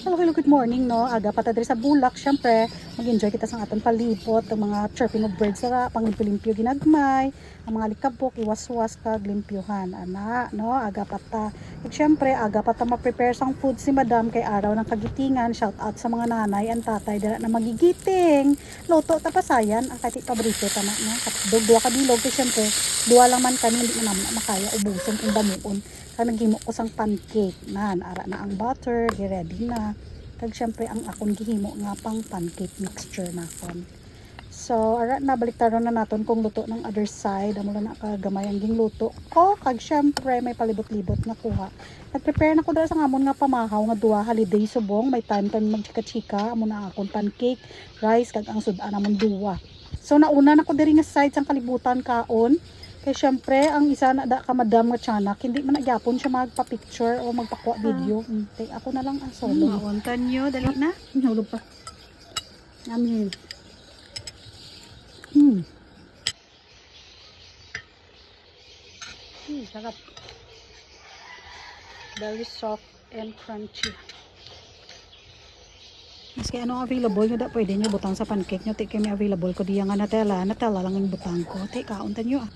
Hello, hello, good morning, no? Aga pa ta diri sa bulak, syempre, mag-enjoy kita sa aton palibot, ang mga chirping of birds sa panglimpyo ginagmay, ang mga likabok, iwas-was kag limpyuhan, ana, no? Aga pa ta. At syempre, aga pa ta ma-prepare sang food si Madam kay araw ng kagitingan. Shout out sa mga nanay and tatay dira na magigiting. Loto ta pasayan, ang kati paborito ta na, no? Dua ka bilog, kay syempre, duwa lang man kami hindi na makaya ubuson kung damuon. Kaya naghimo ko sang pancake nan ara na ang butter di ready na kag syempre ang akong gihimo nga pang pancake mixture na kon. So ara na baliktaron na naton kung luto ng other side amo na kagamay ang gingluto ko kag syempre may palibot-libot na kuha. Nag-prepare na ko dira sa amon nga pamahaw nga duwa holiday subong may time magchika-chika amo na akong pancake rice kag ang sudan amon duwa. So nauna na ko diri nga side sang kalibutan kaon. Kaya syempre, ang isa na da ka madam nga tiyanak, hindi man nagyapon siya magpa-picture o magpa-kuha video. Ako na lang ang solo. Mauntan nyo, dali na. Hulog pa. Namin. Sarap. Very soft and crunchy. Maski ano available nyo da, pwede nyo butang sa pancake nyo. Take may available ko diya nga natela lang yung butang ko. Take kauntan nyo ah.